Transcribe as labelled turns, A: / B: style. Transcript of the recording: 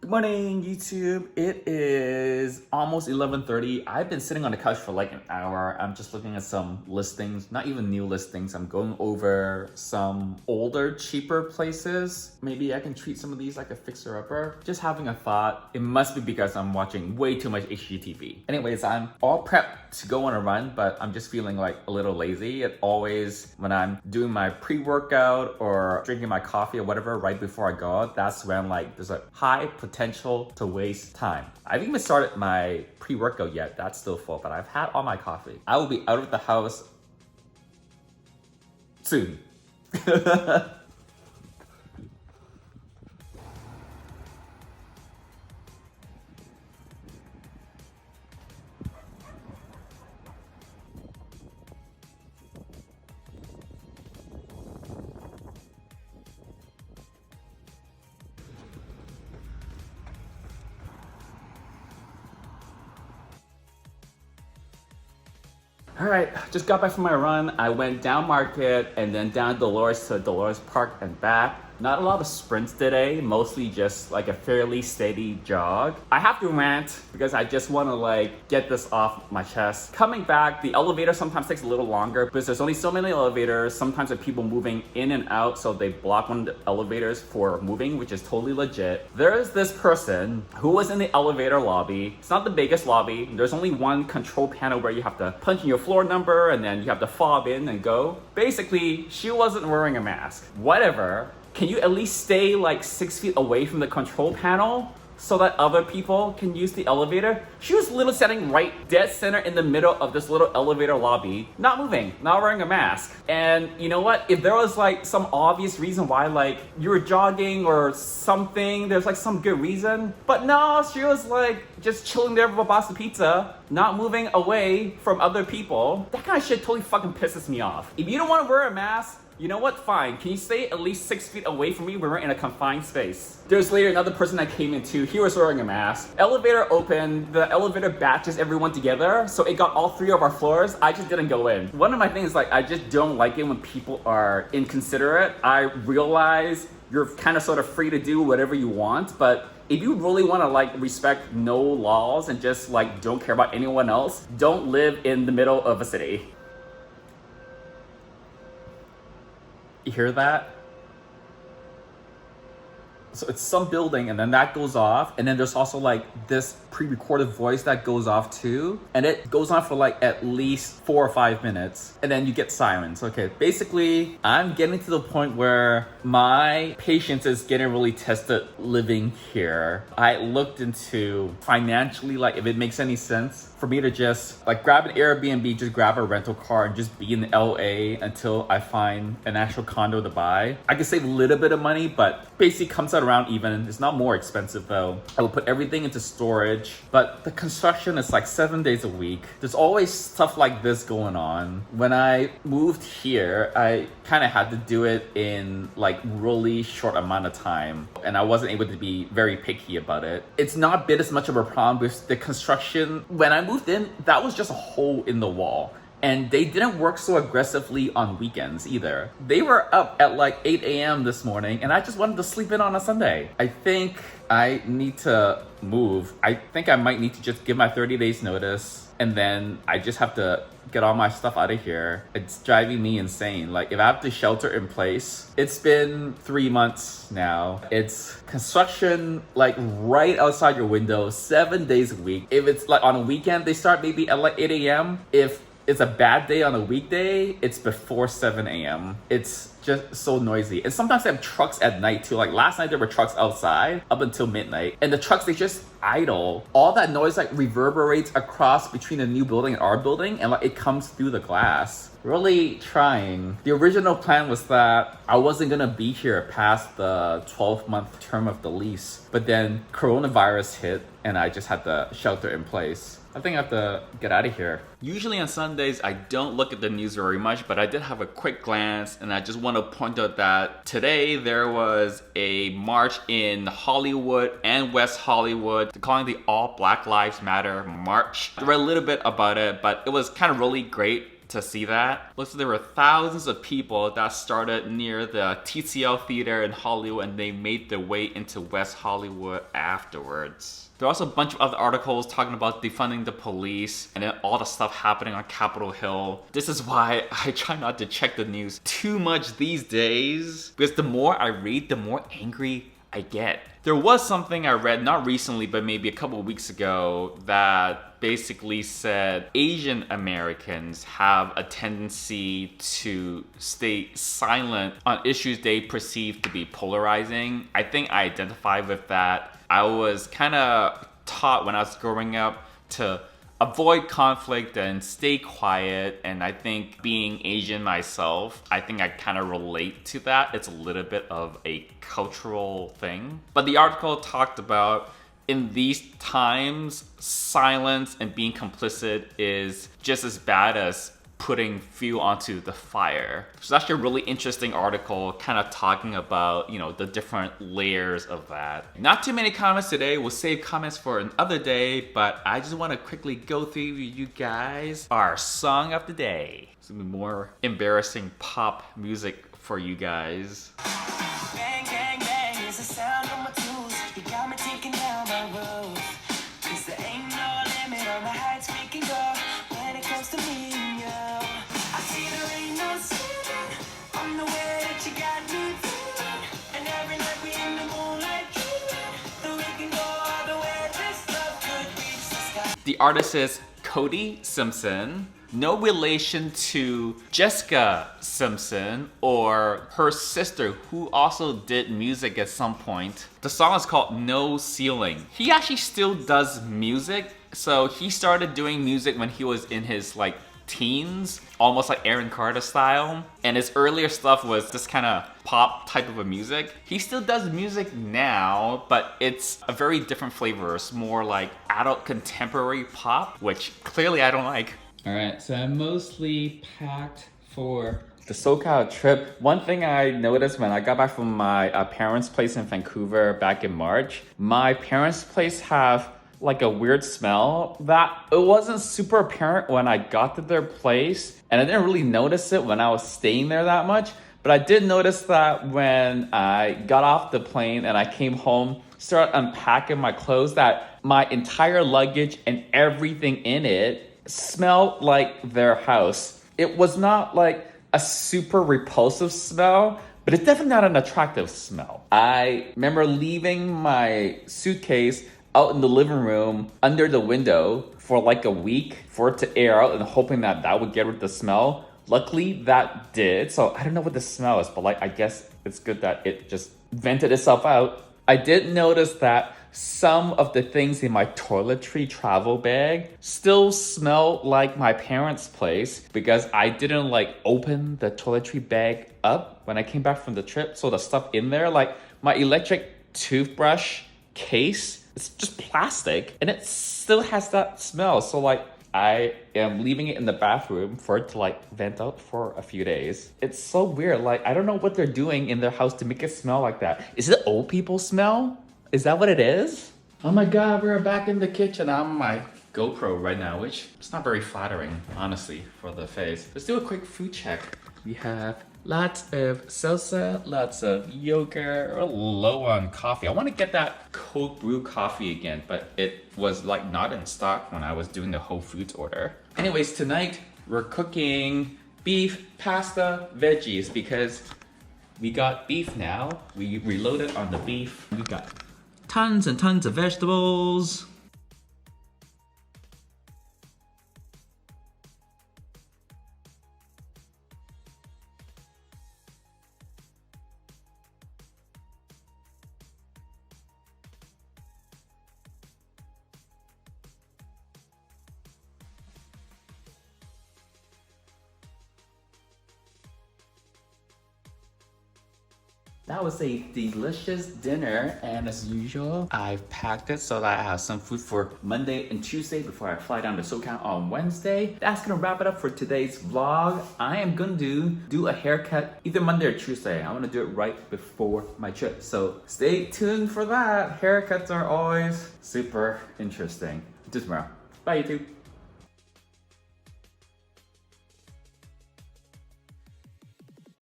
A: Good morning, YouTube. It is almost 11:30. I've been sitting on the couch for like an hour. I'm just looking at some listings, not even new listings. I'm going over some older, cheaper places. Maybe I can treat some of these like a fixer-upper. Just having a thought. It must be because I'm watching way too much HGTV. Anyways, I'm all prepped to go on a run, but I'm just feeling like a little lazy. It always, when I'm doing my pre-workout or drinking my coffee or whatever right before I go out, that's when like there's a high potential to waste time. I haven't even started my pre-workout yet. That's still full, but I've had all my coffee. I will be out of the house soon. All right, just got back from my run. I went down Market and then down Dolores to Dolores Park and back. Not a lot of sprints today, mostly just like a fairly steady jog. I have to rant because I just want to like get this off my chest. Coming back, the elevator sometimes takes a little longer because there's only so many elevators. Sometimes there are people moving in and out, so they block one of the elevators for moving, which is totally legit. There's this person who was in the elevator lobby. It's not the biggest lobby. There's only one control panel where you have to punch in your floor number and then you have to fob in and go. Basically, she wasn't wearing a mask. Whatever. Can you at least stay like 6 feet away from the control panel so that other people can use the elevator? She was literally sitting right dead center in the middle of this little elevator lobby, not moving, not wearing a mask. And you know what? If there was like some obvious reason why like you were jogging or something, there's like some good reason. But no, she was like just chilling there with a box of pizza, not moving away from other people. That kind of shit totally fucking pisses me off. If you don't want to wear a mask, you know what? Fine. Can you stay at least 6 feet away from me when we're in a confined space? There's later another person that came in too. He was wearing a mask. Elevator opened. The elevator batches everyone together, so it got all 3 of our floors. I just didn't go in. One of my things is like I just don't like it when people are inconsiderate. I realize you're kind of sort of free to do whatever you want, but if you really want to like respect no laws and just like don't care about anyone else, don't live in the middle of a city. You hear that? So it's some building and then that goes off, and then there's also like this pre-recorded voice that goes off too, and it goes on for like at least 4 or 5 minutes, and then you get silence. Okay, basically I'm getting to the point where my patience is getting really tested living here. I looked into financially like if it makes any sense for me to just like grab an Airbnb, just grab a rental car and just be in LA until I find an actual condo to buy. I can save a little bit of money, but basically comes out around even. It's not more expensive though. I will put everything into storage, but the construction is like 7 days a week. There's always stuff like this going on. When I moved here, I kind of had to do it in like really short amount of time, and I wasn't able to be very picky about it. It's not been as much of a problem with the construction. When I moved in, that was just a hole in the wall. And they didn't work so aggressively on weekends either. They were up at like 8 a.m. this morning, and I just wanted to sleep in on a Sunday. I think I need to move. I think I might need to just give my 30 days notice, and then I just have to get all my stuff out of here. It's driving me insane. Like if I have to shelter in place, it's been 3 months now. It's construction like right outside your window, 7 days a week. If it's like on a weekend, they start maybe at like 8 a.m. If it's a bad day on a weekday, it's before 7 a.m. It's just so noisy. And sometimes they have trucks at night too. Like last night there were trucks outside up until midnight. And the trucks, they just idle. All that noise like reverberates across between the new building and our building, and like it comes through the glass. Really trying. The original plan was that I wasn't gonna be here past the 12-month term of the lease. But then coronavirus hit and I just had to shelter in place. I think I have to get out of here. Usually on Sundays, I don't look at the news very much, but I did have a quick glance, and I just want to point out that today there was a march in Hollywood and West Hollywood calling the All Black Lives Matter March. I read a little bit about it, but it was kind of really great to see that. Looks like there were thousands of people that started near the TCL Theater in Hollywood and they made their way into West Hollywood afterwards. There are also a bunch of other articles talking about defunding the police and then all the stuff happening on Capitol Hill. This is why I try not to check the news too much these days, because the more I read, the more angry I get. There was something I read, not recently, but maybe a couple of weeks ago, that basically said Asian Americans have a tendency to stay silent on issues they perceive to be polarizing. I think I identify with that. I was kind of taught when I was growing up to avoid conflict and stay quiet, and I think being Asian myself, I think I kind of relate to that. It's a little bit of a cultural thing. But the article talked about in these times, silence and being complicit is just as bad as putting fuel onto the fire. So it's actually a really interesting article kind of talking about, you know, the different layers of that. Not too many comments today. We'll save comments for another day, but I just want to quickly go through with you guys our song of the day. Some more embarrassing pop music for you guys.
B: Bang, bang, bang is the sound of my tools. You got me taking down my road. 'Cause there ain't no limit on the heights we can go when it comes to me and you. I see there ain't no ceiling on the way that you got me feeling. And every night we in the moonlight dreaming that we can go all the way this love could reach the sky.
A: The artist is Cody Simpson. No relation to Jessica Simpson or her sister, who also did music at some point. The song is called No Ceiling. He actually still does music. So he started doing music when he was in his like teens, almost like Aaron Carter style. And his earlier stuff was this kind of pop type of a music. He still does music now, but it's a very different flavor. It's more like adult contemporary pop, which clearly I don't like. All right, so I'm mostly packed for the SoCal trip. One thing I noticed when I got back from my parents' place in Vancouver back in March, my parents' place have like a weird smell that it wasn't super apparent when I got to their place, and I didn't really notice it when I was staying there that much, but I did notice that when I got off the plane and I came home, started unpacking my clothes, that my entire luggage and everything in it smelled like their house. It was not like a super repulsive smell, but it's definitely not an attractive smell. I remember leaving my suitcase out in the living room under the window for like a week for it to air out and hoping that that would get rid of the smell. Luckily that did. So I don't know what the smell is, but like I guess it's good that it just vented itself out. I did notice that some of the things in my toiletry travel bag still smell like my parents' place because I didn't like open the toiletry bag up when I came back from the trip. So the stuff in there, like my electric toothbrush case, it's just plastic and it still has that smell. So like I am leaving it in the bathroom for it to like vent out for a few days. It's so weird. Like I don't know what they're doing in their house to make it smell like that. Is it old people smell? Is that what it is? Oh my God, we're back in the kitchen. I'm on my GoPro right now, which is not very flattering, honestly, for the face. Let's do a quick food check. We have lots of salsa, lots of yogurt, we're low on coffee. I want to get that cold brew coffee again, but it was like not in stock when I was doing the Whole Foods order. Anyways, tonight we're cooking beef, pasta, veggies because we got beef now. We reloaded on the beef. We got tons and tons of vegetables. That was a delicious dinner, and as usual, I've packed it so that I have some food for Monday and Tuesday before I fly down to SoCal on Wednesday. That's gonna wrap it up for today's vlog. I am gonna do a haircut either Monday or Tuesday. I wanna do it right before my trip, so stay tuned for that. Haircuts are always super interesting. See you tomorrow. Bye, YouTube.